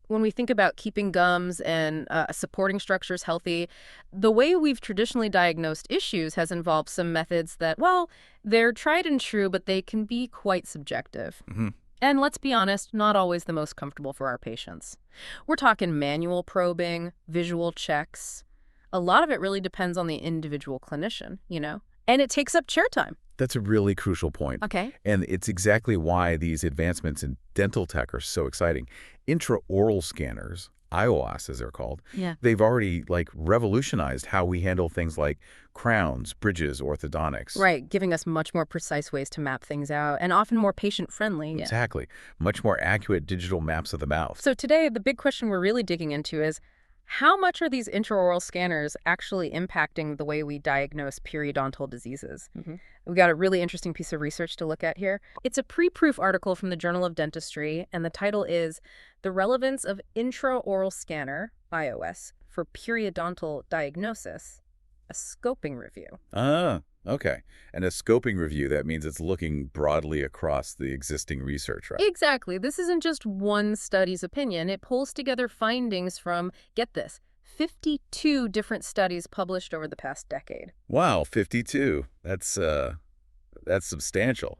When we think about keeping gums and supporting structures healthy, the way we've traditionally diagnosed issues has involved some methods that, well, they're tried and true, but they can be quite subjective. Hmm. And let's be honest, not always the most comfortable for our patients. We're talking manual probing, visual checks. A lot of it really depends on the individual clinician. And it takes up chair time. That's a really crucial point. Okay. And it's exactly why these advancements in dental tech are so exciting. Intraoral scanners, IOS as they're called, Yeah. they've already revolutionized how we handle things like crowns, bridges, orthodontics. Right, giving us much more precise ways to map things out and often more patient-friendly. Yeah. Exactly. Much more accurate digital maps of the mouth. So today, the big question we're really digging into is how much are these intraoral scanners actually impacting the way we diagnose periodontal diseases? We've got a really interesting piece of research to look at here. It's a pre-proof article from the Journal of Dentistry, and the title is The Relevance of Intraoral Scanner, iOS, for Periodontal Diagnosis, a Scoping Review. Ah, okay. And a scoping review, that means it's looking broadly across the existing research, right? Exactly. This isn't just one study's opinion. It pulls together findings from, get this, 52 different studies published over the past decade. Wow, 52. That's substantial.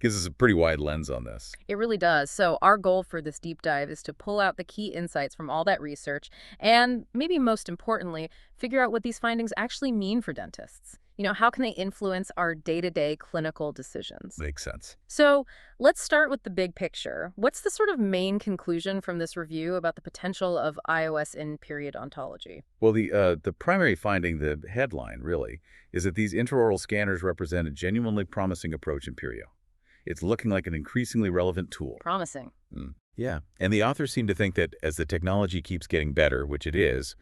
Gives us a pretty wide lens on this. It really does. So our goal for this deep dive is to pull out the key insights from all that research and, maybe most importantly, figure out what these findings actually mean for dentists. How can they influence our day-to-day clinical decisions? Makes sense. So let's start with the big picture. What's the sort of main conclusion from this review about the potential of iOS in periodontology? Well, the primary finding, the headline really, is that these intraoral scanners represent a genuinely promising approach in perio. It's looking like an increasingly relevant tool. Promising. Yeah. And the authors seem to think that as the technology keeps getting better, which it is,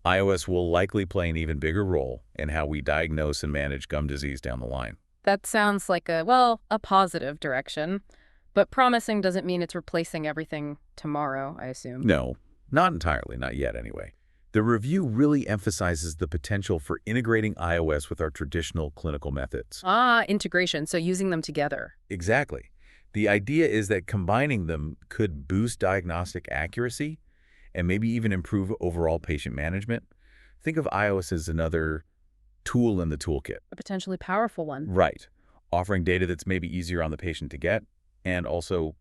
iOS will likely play an even bigger role in how we diagnose and manage gum disease down the line. That sounds like a positive direction. But promising doesn't mean it's replacing everything tomorrow, I assume. No, not entirely, not yet anyway. The review really emphasizes the potential for integrating iOS with our traditional clinical methods. Integration, so using them together. Exactly. The idea is that combining them could boost diagnostic accuracy and maybe even improve overall patient management. Think of iOS as another tool in the toolkit. A potentially powerful one. Right. Offering data that's maybe easier on the patient to get and also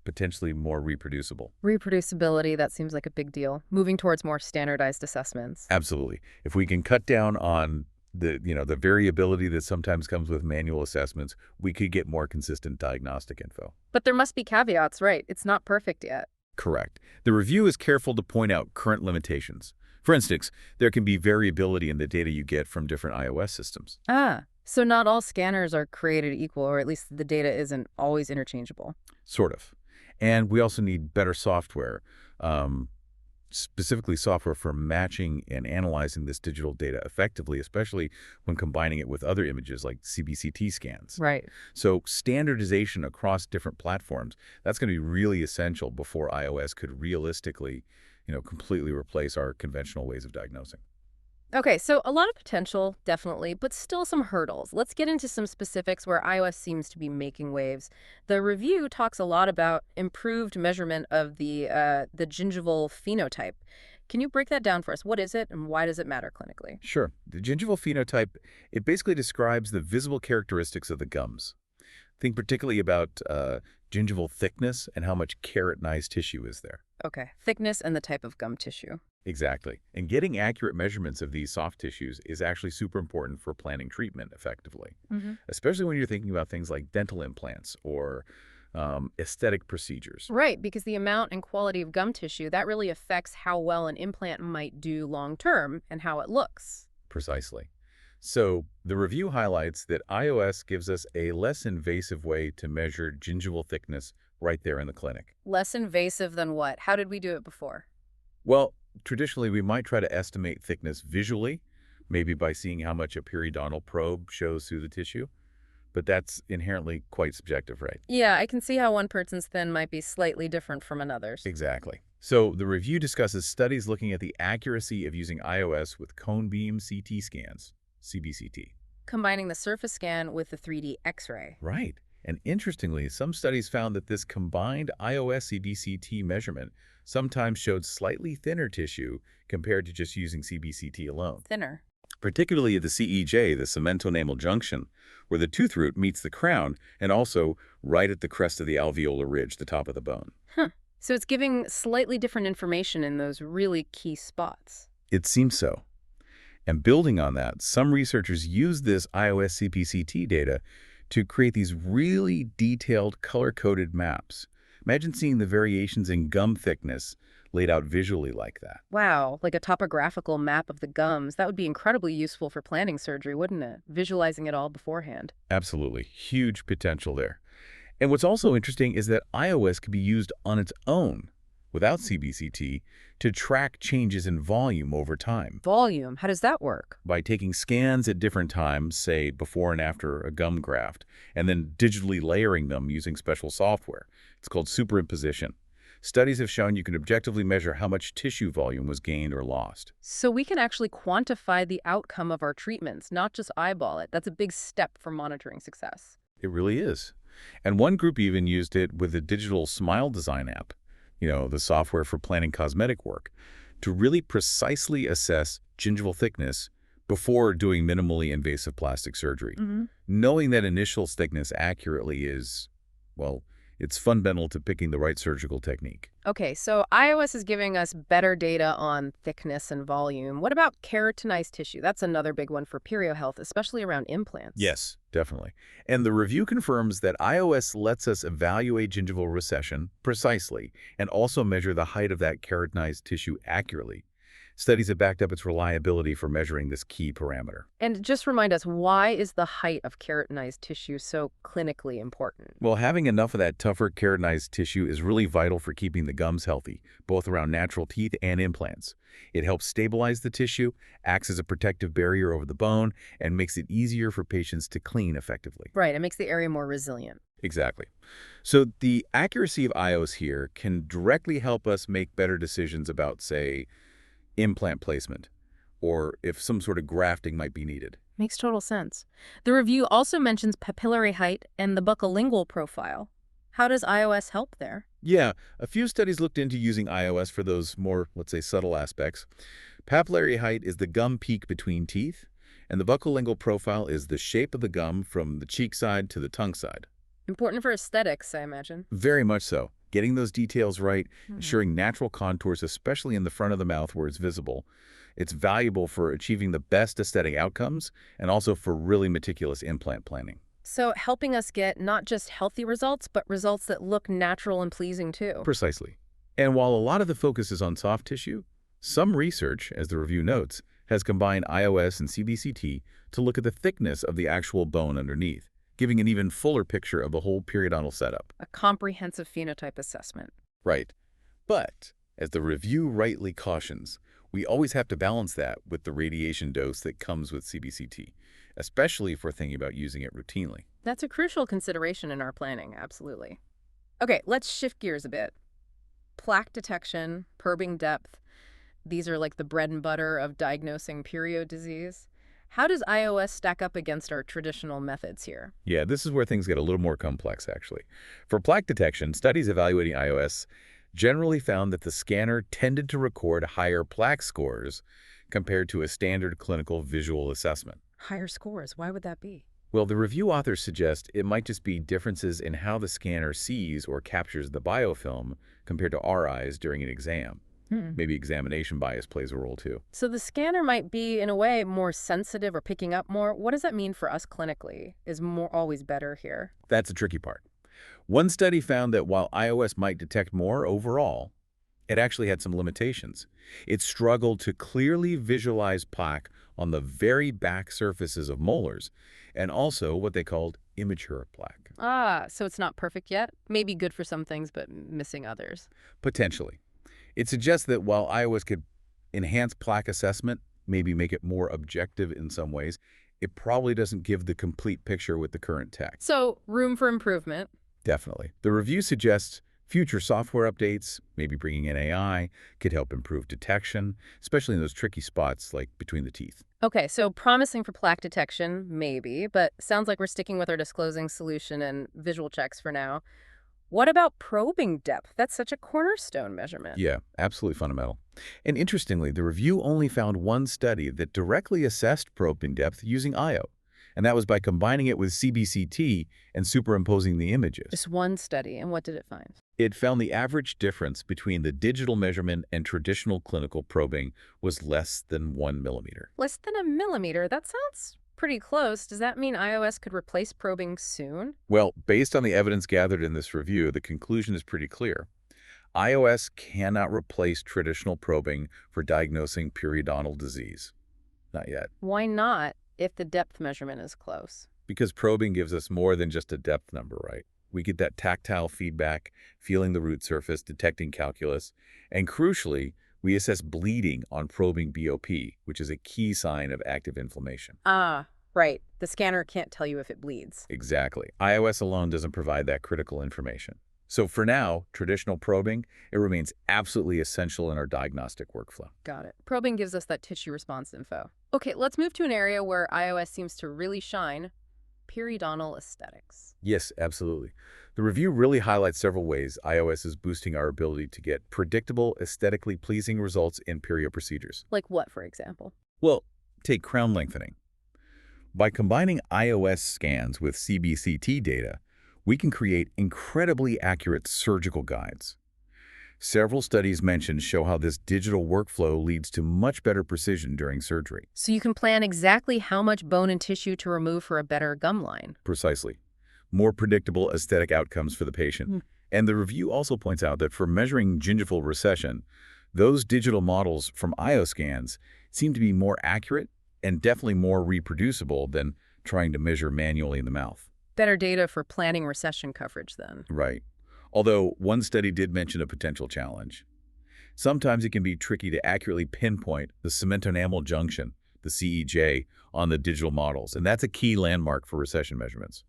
potentially more reproducible. Reproducibility, that seems like a big deal. Moving towards more standardized assessments. Absolutely. If we can cut down on the variability that sometimes comes with manual assessments, we could get more consistent diagnostic info. But there must be caveats, right? It's not perfect yet. Correct. The review is careful to point out current limitations. For instance, there can be variability in the data you get from different iOS systems. So not all scanners are created equal, or at least the data isn't always interchangeable. Sort of. And we also need better software, specifically software for matching and analyzing this digital data effectively, especially when combining it with other images like CBCT scans. Right. So standardization across different platforms, that's going to be really essential before iOS could realistically, completely replace our conventional ways of diagnosing. Okay, so a lot of potential, definitely, but still some hurdles. Let's get into some specifics where iOS seems to be making waves. The review talks a lot about improved measurement of the gingival phenotype. Can you break that down for us? What is it and why does it matter clinically? Sure. The gingival phenotype, it basically describes the visible characteristics of the gums. Think particularly about gingival thickness and how much keratinized tissue is there. Okay, thickness and the type of gum tissue. Exactly. And getting accurate measurements of these soft tissues is actually super important for planning treatment effectively, especially when you're thinking about things like dental implants or aesthetic procedures. Right, because the amount and quality of gum tissue, that really affects how well an implant might do long term and how it looks. Precisely. So the review highlights that iOS gives us a less invasive way to measure gingival thickness right there in the clinic. Less invasive than what? How did we do it before? Well, traditionally, we might try to estimate thickness visually, maybe by seeing how much a periodontal probe shows through the tissue. But that's inherently quite subjective, right? Yeah, I can see how one person's thin might be slightly different from another's. Exactly. So the review discusses studies looking at the accuracy of using iOS with cone beam CT scans, CBCT. Combining the surface scan with the 3D X-ray. Right. And interestingly, some studies found that this combined iOS-CBCT measurement sometimes showed slightly thinner tissue compared to just using CBCT alone, Thinner. particularly at the CEJ, the cementoenamel junction, where the tooth root meets the crown, and also right at the crest of the alveolar ridge, the top of the bone. Huh. So it's giving slightly different information in those really key spots. It seems so. And building on that, some researchers use this iOS CPCT data to create these really detailed color-coded maps. Imagine seeing the variations in gum thickness laid out visually like that. Wow, like a topographical map of the gums. That would be incredibly useful for planning surgery, wouldn't it? Visualizing it all beforehand. Absolutely. Huge potential there. And what's also interesting is that iOS can be used on its own, without CBCT, to track changes in volume over time. Volume, how does that work? By taking scans at different times, say before and after a gum graft, and then digitally layering them using special software. It's called superimposition. Studies have shown you can objectively measure how much tissue volume was gained or lost. So we can actually quantify the outcome of our treatments, not just eyeball it. That's a big step for monitoring success. It really is. And one group even used it with a digital smile design app, the software for planning cosmetic work, to really precisely assess gingival thickness before doing minimally invasive plastic surgery. Knowing that initial thickness accurately is, well, it's fundamental to picking the right surgical technique. Okay, so iOS is giving us better data on thickness and volume. What about keratinized tissue? That's another big one for perio health, especially around implants. Yes, definitely. And the review confirms that iOS lets us evaluate gingival recession precisely and also measure the height of that keratinized tissue accurately. Studies have backed up its reliability for measuring this key parameter. And just remind us, why is the height of keratinized tissue so clinically important? Well, having enough of that tougher keratinized tissue is really vital for keeping the gums healthy, both around natural teeth and implants. It helps stabilize the tissue, acts as a protective barrier over the bone, and makes it easier for patients to clean effectively. Right, it makes the area more resilient. Exactly. So the accuracy of iOS here can directly help us make better decisions about, say, implant placement, or if some sort of grafting might be needed. Makes total sense. The review also mentions papillary height and the buccolingual profile. How does iOS help there? Yeah, a few studies looked into using iOS for those more, let's say, subtle aspects. Papillary height is the gum peak between teeth, and the buccolingual profile is the shape of the gum from the cheek side to the tongue side. Important for aesthetics, I imagine. Very much so. Getting those details right, ensuring natural contours, especially in the front of the mouth where it's visible, it's valuable for achieving the best aesthetic outcomes and also for really meticulous implant planning. So helping us get not just healthy results, but results that look natural and pleasing too. Precisely. And while a lot of the focus is on soft tissue, some research, as the review notes, has combined iOS and CBCT to look at the thickness of the actual bone underneath, giving an even fuller picture of the whole periodontal setup. A comprehensive phenotype assessment. Right. But, as the review rightly cautions, we always have to balance that with the radiation dose that comes with CBCT, especially if we're thinking about using it routinely. That's a crucial consideration in our planning, absolutely. Okay, let's shift gears a bit. Plaque detection, probing depth, these are like the bread and butter of diagnosing perio disease. How does iOS stack up against our traditional methods here? Yeah, this is where things get a little more complex, actually. For plaque detection, studies evaluating iOS generally found that the scanner tended to record higher plaque scores compared to a standard clinical visual assessment. Higher scores, why would that be? Well, the review authors suggest it might just be differences in how the scanner sees or captures the biofilm compared to our eyes during an exam. Maybe examination bias plays a role too. So the scanner might be, in a way, more sensitive or picking up more. What does that mean for us clinically? Is more always better here? That's the tricky part. One study found that while iOS might detect more overall, it actually had some limitations. It struggled to clearly visualize plaque on the very back surfaces of molars, and also what they called immature plaque. Ah, so it's not perfect yet? Maybe good for some things, but missing others. Potentially. It suggests that while iOS could enhance plaque assessment, maybe make it more objective in some ways, it probably doesn't give the complete picture with the current tech. So room for improvement. Definitely. The review suggests Future software updates, maybe bringing in AI, could help improve detection, especially in those tricky spots like between the teeth. Okay, so promising for plaque detection, maybe, but sounds like we're sticking with our disclosing solution and visual checks for now. What about probing depth? That's such a cornerstone measurement. Yeah, absolutely fundamental. And interestingly, the review only found one study that directly assessed probing depth using IO, and that was by combining it with CBCT and superimposing the images. Just one study, and what did it find? It found the average difference between the digital measurement and traditional clinical probing was less than 1 millimeter. Less than a millimeter. That sounds pretty close. Does that mean iOS could replace probing soon? Well, based on the evidence gathered in this review, the conclusion is pretty clear. iOS cannot replace traditional probing for diagnosing periodontal disease. Not yet. Why not if the depth measurement is close? Because probing gives us more than just a depth number, right? We get that tactile feedback, feeling the root surface, detecting calculus, and crucially, we assess bleeding on probing BOP, which is a key sign of active inflammation. Ah, right. The scanner can't tell you if it bleeds. Exactly. iOS alone doesn't provide that critical information. So for now, traditional probing, it remains absolutely essential in our diagnostic workflow. Got it. Probing gives us that tissue response info. Okay, let's move to an area where iOS seems to really shine, periodontal aesthetics. Yes, absolutely. The review really highlights several ways iOS is boosting our ability to get predictable, aesthetically pleasing results in perio procedures. Like what, for example? Well, take crown lengthening. By combining iOS scans with CBCT data, we can create incredibly accurate surgical guides. Several studies mentioned show how this digital workflow leads to much better precision during surgery. So you can plan exactly how much bone and tissue to remove for a better gum line. Precisely. More predictable aesthetic outcomes for the patient. Mm. And the review also points out that for measuring gingival recession, those digital models from IO scans seem to be more accurate and definitely more reproducible than trying to measure manually in the mouth. Better data for planning recession coverage then. Right. Although one study did mention a potential challenge. Sometimes it can be tricky to accurately pinpoint the cement-enamel junction, the CEJ, on the digital models, and that's a key landmark for recession measurements.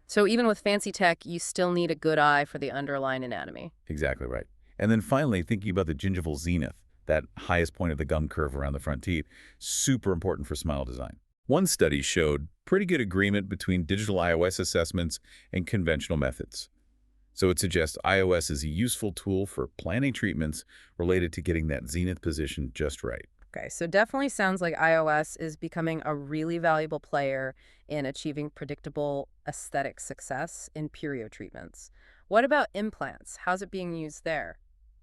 So even with fancy tech, you still need a good eye for the underlying anatomy. Exactly right. And then finally, thinking about the gingival zenith, that highest point of the gum curve around the front teeth, super important for smile design. One study showed pretty good agreement between digital iOS assessments and conventional methods. So it suggests iOS is a useful tool for planning treatments related to getting that zenith position just right. Okay, so definitely sounds like iOS is becoming a really valuable player in achieving predictable aesthetic success in perio treatments. What about implants? How's it being used there?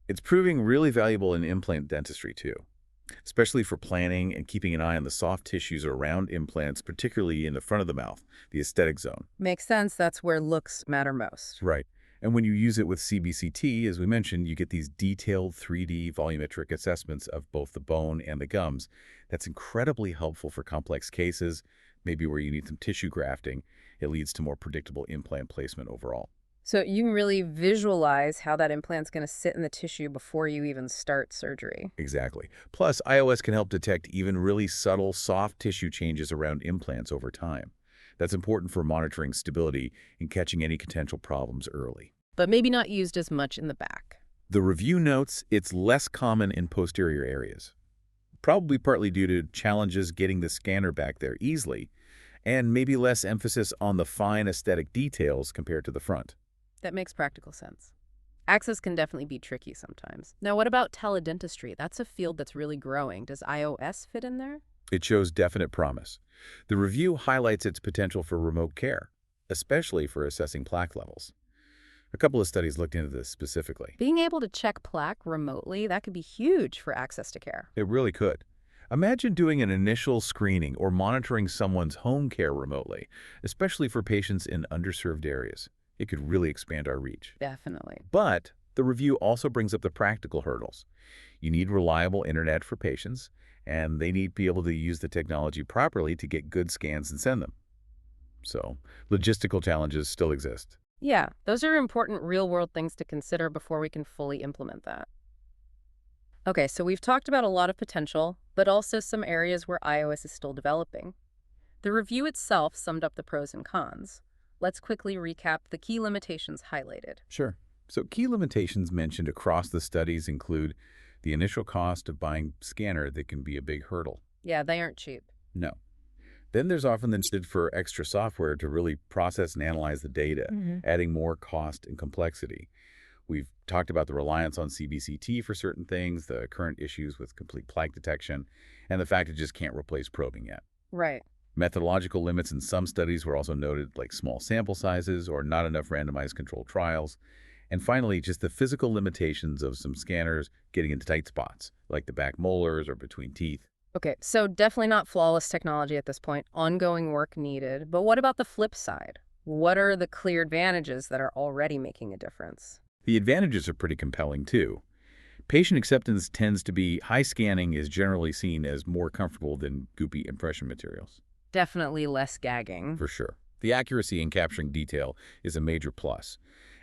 It's proving really valuable in implant dentistry too, especially for planning and keeping an eye on the soft tissues around implants, particularly in the front of the mouth, the aesthetic zone. Makes sense. That's where looks matter most. Right. And when you use it with CBCT, as we mentioned, you get these detailed 3D volumetric assessments of both the bone and the gums. That's incredibly helpful for complex cases, maybe where you need some tissue grafting. It leads to more predictable implant placement overall. So you can really visualize how that implant's going to sit in the tissue before you even start surgery. Exactly. Plus, iOS can help detect even really subtle, soft tissue changes around implants over time. That's important for monitoring stability and catching any potential problems early. But maybe not used as much in the back. The review notes it's less common in posterior areas, probably partly due to challenges getting the scanner back there easily, and maybe less emphasis on the fine aesthetic details compared to the front. That makes practical sense. Access can definitely be tricky sometimes. Now, what about teledentistry? That's a field that's really growing. Does iOS fit in there? It shows definite promise. The review highlights its potential for remote care, especially for assessing plaque levels. A couple of studies looked into this specifically. Being able to check plaque remotely, that could be huge for access to care. It really could. Imagine doing an initial screening or monitoring someone's home care remotely, especially for patients in underserved areas. It could really expand our reach. Definitely. But the review also brings up the practical hurdles. You need reliable internet for patients, and they need to be able to use the technology properly to get good scans and send them. So, logistical challenges still exist. Yeah, those are important real-world things to consider before we can fully implement that. Okay, so we've talked about a lot of potential, but also some areas where iOS is still developing. The review itself summed up the pros and cons. Let's quickly recap the key limitations highlighted. Sure. So key limitations mentioned across the studies include the initial cost of buying scanner that can be a big hurdle. Yeah, they aren't cheap. No. Then there's often the need for extra software to really process and analyze the data, adding more cost and complexity. We've talked about the reliance on CBCT for certain things, the current issues with complete plaque detection, and the fact it just can't replace probing yet. Right. Methodological limits in some studies were also noted, like small sample sizes or not enough randomized controlled trials. And finally, just the physical limitations of some scanners getting into tight spots, like the back molars or between teeth. Okay, so definitely not flawless technology at this point. Ongoing work needed. But what about the flip side? What are the clear advantages that are already making a difference? The advantages are pretty compelling, too. Patient acceptance tends to be high scanning is generally seen as more comfortable than goopy impression materials. Definitely less gagging. For sure. The accuracy in capturing detail is a major plus.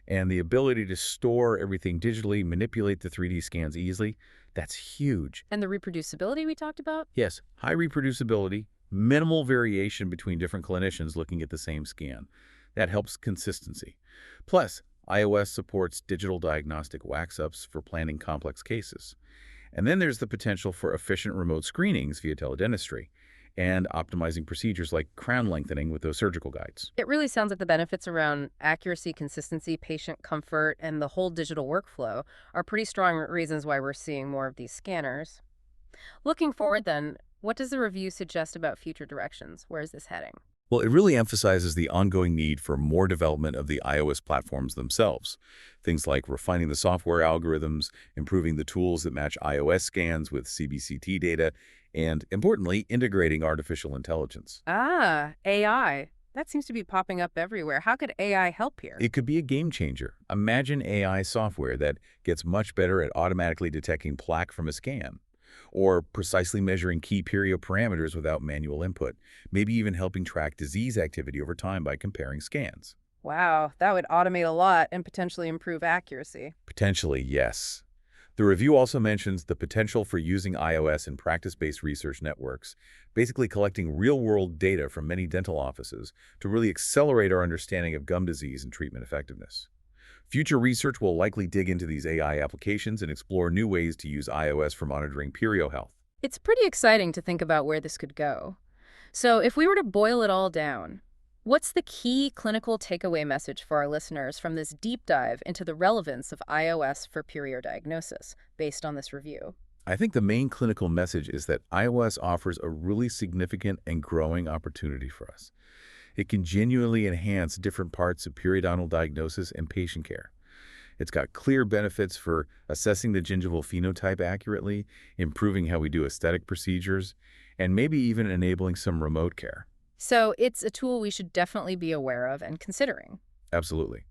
And the ability to store everything digitally, manipulate the 3D scans easily, that's huge. And the reproducibility we talked about? Yes, high reproducibility, minimal variation between different clinicians looking at the same scan. That helps consistency. Plus, iOS supports digital diagnostic wax-ups for planning complex cases. And then there's the potential for efficient remote screenings via teledentistry and optimizing procedures like crown lengthening with those surgical guides. It really sounds like the benefits around accuracy, consistency, patient comfort, and the whole digital workflow are pretty strong reasons why we're seeing more of these scanners. Looking forward then, what does the review suggest about future directions? Where is this heading? Well, it really emphasizes the ongoing need for more development of the iOS platforms themselves. Things like refining the software algorithms, improving the tools that match iOS scans with CBCT data, and, importantly, integrating artificial intelligence. Ah, AI. That seems to be popping up everywhere. How could AI help here? It could be a game changer. Imagine AI software that gets much better at automatically detecting plaque from a scan, or precisely measuring key perio parameters without manual input, maybe even helping track disease activity over time by comparing scans. Wow, that would automate a lot and potentially improve accuracy. Potentially, yes. The review also mentions the potential for using iOS in practice-based research networks, basically collecting real-world data from many dental offices to really accelerate our understanding of gum disease and treatment effectiveness. Future research will likely dig into these AI applications and explore new ways to use iOS for monitoring perio health. It's pretty exciting to think about where this could go. So if we were to boil it all down, what's the key clinical takeaway message for our listeners from this deep dive into the relevance of iOS for perio diagnosis based on this review? I think the main clinical message is that iOS offers a really significant and growing opportunity for us. It can genuinely enhance different parts of periodontal diagnosis and patient care. It's got clear benefits for assessing the gingival phenotype accurately, improving how we do aesthetic procedures, and maybe even enabling some remote care. So it's a tool we should definitely be aware of and considering. Absolutely.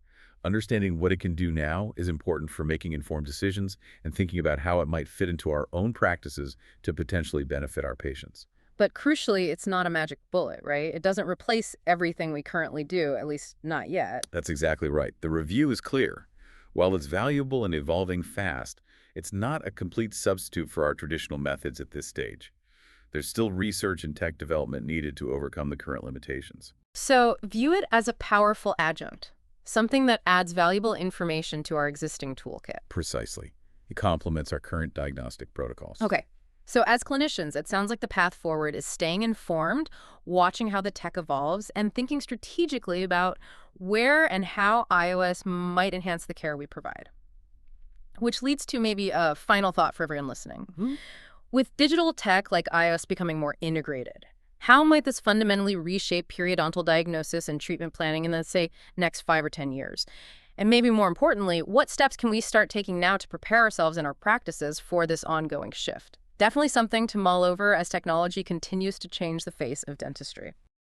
Understanding what it can do now is important for making informed decisions and thinking about how it might fit into our own practices to potentially benefit our patients. But crucially, it's not a magic bullet, right? It doesn't replace everything we currently do, at least not yet. That's exactly right. The review is clear. While it's valuable and evolving fast, it's not a complete substitute for our traditional methods at this stage. There's still research and tech development needed to overcome the current limitations. So view it as a powerful adjunct, something that adds valuable information to our existing toolkit. Precisely. It complements our current diagnostic protocols. Okay. So as clinicians, it sounds like the path forward is staying informed, watching how the tech evolves, and thinking strategically about where and how iOS might enhance the care we provide. Which leads to maybe a final thought for everyone listening. With digital tech like iOS becoming more integrated, how might this fundamentally reshape periodontal diagnosis and treatment planning in the, say, next 5 or 10 years? And maybe more importantly, what steps can we start taking now to prepare ourselves in our practices for this ongoing shift? Definitely something to mull over as technology continues to change the face of dentistry.